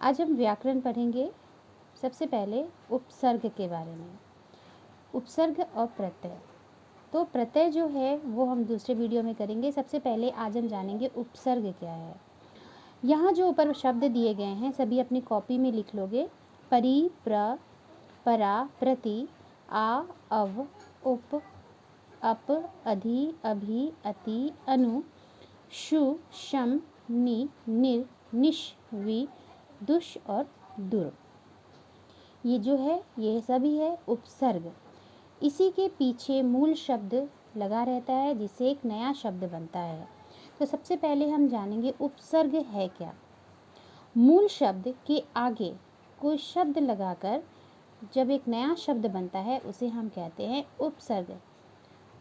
आज हम व्याकरण पढ़ेंगे। सबसे पहले उपसर्ग के बारे में। उपसर्ग और प्रत्यय। तो प्रत्यय जो है वो हम दूसरे वीडियो में करेंगे। सबसे पहले आज हम जानेंगे उपसर्ग क्या है। यहाँ जो ऊपर शब्द दिए गए हैं सभी अपनी कॉपी में लिख लोगे। परि, प्र, परा, प्रति, आ, अव, उप, अप, अधि, अभि, अति, अनु, शु, शम, नि, निर, निश, वि, दुष और दुर। ये जो है ये सभी है उपसर्ग। इसी के पीछे मूल शब्द लगा रहता है जिससे एक नया शब्द बनता है। तो सबसे पहले हम जानेंगे उपसर्ग है क्या। मूल शब्द के आगे कोई शब्द लगाकर जब एक नया शब्द बनता है उसे हम कहते हैं उपसर्ग।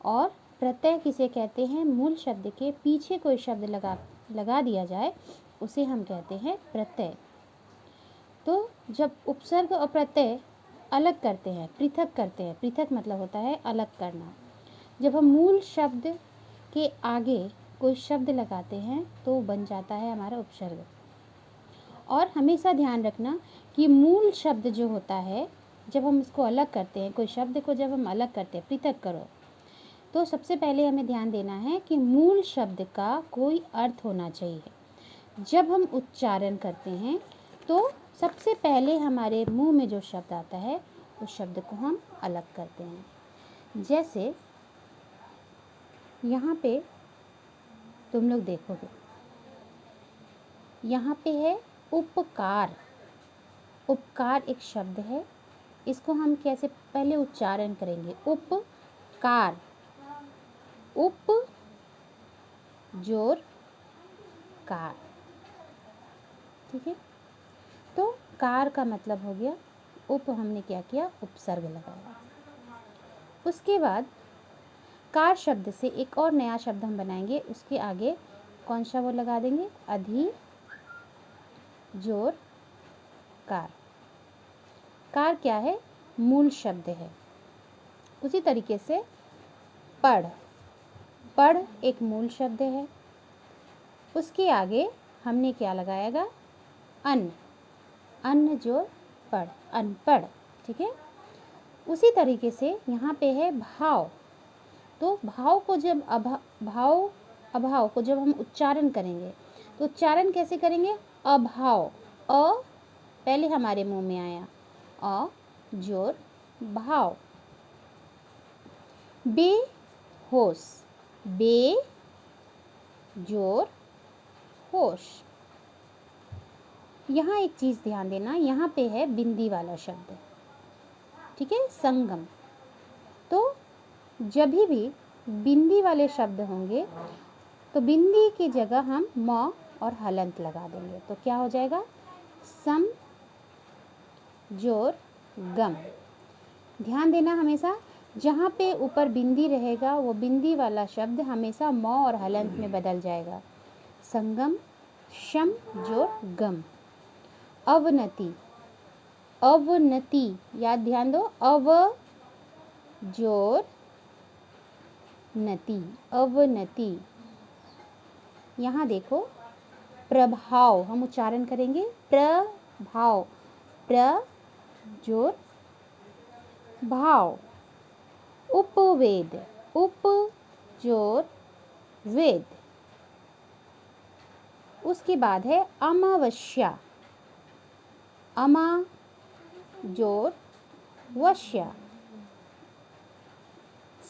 और प्रत्यय किसे कहते हैं, मूल शब्द के पीछे कोई शब्द लगा दिया जाए उसे हम कहते हैं प्रत्यय। तो जब उपसर्ग और प्रत्यय अलग करते हैं, पृथक करते हैं, पृथक मतलब होता है अलग करना। जब हम मूल शब्द के आगे कोई शब्द लगाते हैं तो बन जाता है हमारा उपसर्ग। और हमेशा ध्यान रखना कि मूल शब्द जो होता है जब हम इसको अलग करते हैं, कोई शब्द को जब हम अलग करते हैं, पृथक करो, तो सबसे पहले हमें ध्यान देना है कि मूल शब्द का कोई अर्थ होना चाहिए। जब हम उच्चारण करते हैं तो सबसे पहले हमारे मुंह में जो शब्द आता है उस शब्द को हम अलग करते हैं। जैसे यहाँ पे तुम लोग देखोगे, यहाँ पे है उपकार। उपकार एक शब्द है, इसको हम कैसे पहले उच्चारण करेंगे, उपकार। उप जोर कार, ठीक है। तो कार का मतलब हो गया उप, हमने क्या किया, उपसर्ग लगाया। उसके बाद कार शब्द से एक और नया शब्द हम बनाएंगे, उसके आगे कौन सा वो लगा देंगे, अधि जोर कार। कार क्या है, मूल शब्द है। उसी तरीके से पढ़, पढ़ एक मूल शब्द है, उसके आगे हमने क्या लगाएगा, अन, अन्न जोर पढ़, अनपढ़, ठीक है। उसी तरीके से यहाँ पे है भाव। तो भाव को जब अभाव को जब हम उच्चारण करेंगे तो उच्चारण कैसे करेंगे, अभाव। अ पहले हमारे मुंह में आया, अ जोर भाव। बेहोश, बे जोर होश। यहाँ एक चीज़ ध्यान देना, यहाँ पे है बिंदी वाला शब्द, ठीक है, संगम। तो जब भी बिंदी वाले शब्द होंगे तो बिंदी की जगह हम म और हलंत लगा देंगे, तो क्या हो जाएगा, सम जोर गम। ध्यान देना, हमेशा जहाँ पे ऊपर बिंदी रहेगा वो बिंदी वाला शब्द हमेशा म और हलंत में बदल जाएगा। संगम, शम जोर गम। अवनति, अवनति, याद ध्यान दो, अव जोर नति, अवनति। यहाँ देखो प्रभाव, हम उच्चारण करेंगे प्रभाव, प्र जोर भाव। उपवेद, उप जोर वेद। उसके बाद है अमावस्या, अमा जोर वश्या।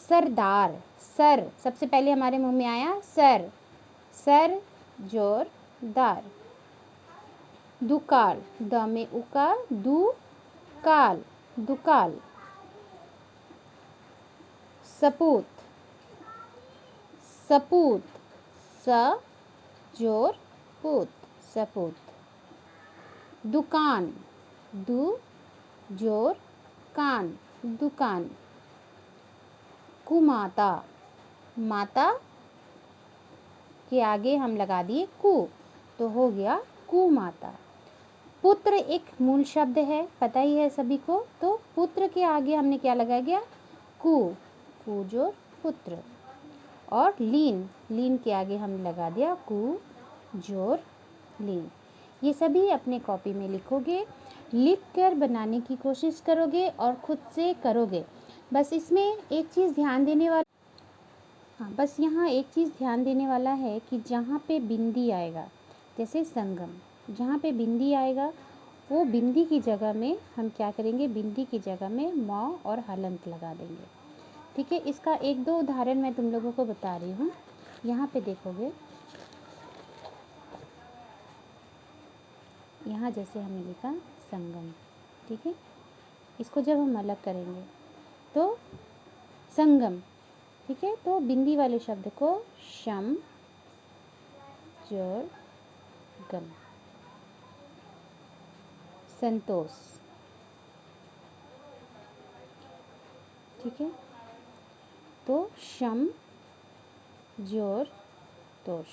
सरदार, सर सबसे पहले हमारे मुंह में आया सर, सर जोर दार। दुकाल, द में उकार, दु काल, दुकाल। सपूत, सपूत, स जोर पूत, सपूत। दुकान, दु जोर कान, दुकान। कुमाता, माता के आगे हम लगा दिए कु, तो हो गया कुमाता। पुत्र एक मूल शब्द है, पता ही है सभी को। तो पुत्र के आगे हमने क्या लगाया गया, कु, कु जोर पुत्र। और लीन, लीन के आगे हम लगा दिया कु जोर लीन। ये सभी अपने कॉपी में लिखोगे, लिख कर बनाने की कोशिश करोगे और ख़ुद से करोगे। बस इसमें एक चीज़ ध्यान देने वाला, हाँ बस यहाँ एक चीज़ ध्यान देने वाला है कि जहाँ पे बिंदी आएगा, जैसे संगम, जहाँ पे बिंदी आएगा वो बिंदी की जगह में हम क्या करेंगे, बिंदी की जगह में म और हलंत लगा देंगे। ठीक है, इसका एक दो उदाहरण मैं तुम लोगों को बता रही हूँ। यहाँ पे देखोगे, यहाँ जैसे हमने लिखा संगम, ठीक है, इसको जब हम अलग करेंगे तो संगम, ठीक है, तो बिंदी वाले शब्द को शम जोर गम, संतोष, ठीक है, तो शम जोर तोष।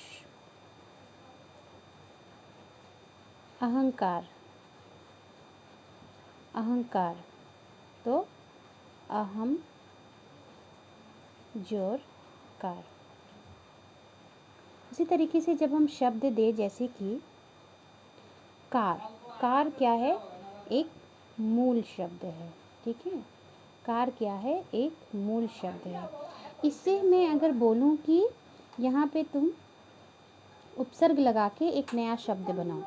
अहंकार, अहंकार, तो अहम जोर कार। इसी तरीके से जब हम शब्द दे, जैसे कि कार, कार क्या है, एक मूल शब्द है, ठीक है, कार क्या है, एक मूल शब्द है। इससे मैं अगर बोलूं कि यहाँ पे तुम उपसर्ग लगा के एक नया शब्द बनाओ,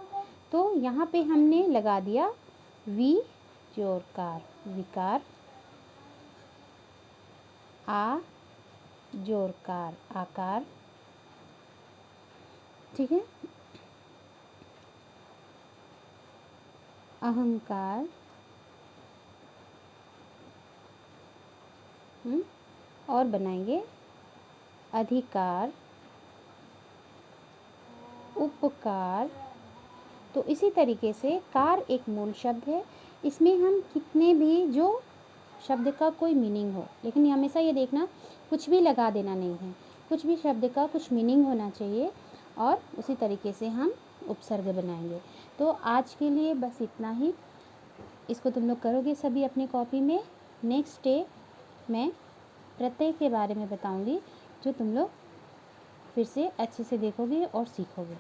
तो यहाँ पे हमने लगा दिया वी जोर कार, विकार, आ जोर कार, आकार, ठीक है, अहंकार, और बनाएंगे अधिकार, उपकार। तो इसी तरीके से कार एक मूल शब्द है, इसमें हम कितने भी जो शब्द का कोई मीनिंग हो, लेकिन हमेशा ये देखना कुछ भी लगा देना नहीं है, कुछ भी शब्द का कुछ मीनिंग होना चाहिए, और उसी तरीके से हम उपसर्ग बनाएंगे। तो आज के लिए बस इतना ही, इसको तुम लोग करोगे सभी अपनी कॉपी में। नेक्स्ट डे मैं प्रत्यय के बारे में बताऊंगी, जो तुम लोग फिर से अच्छे से देखोगे और सीखोगे।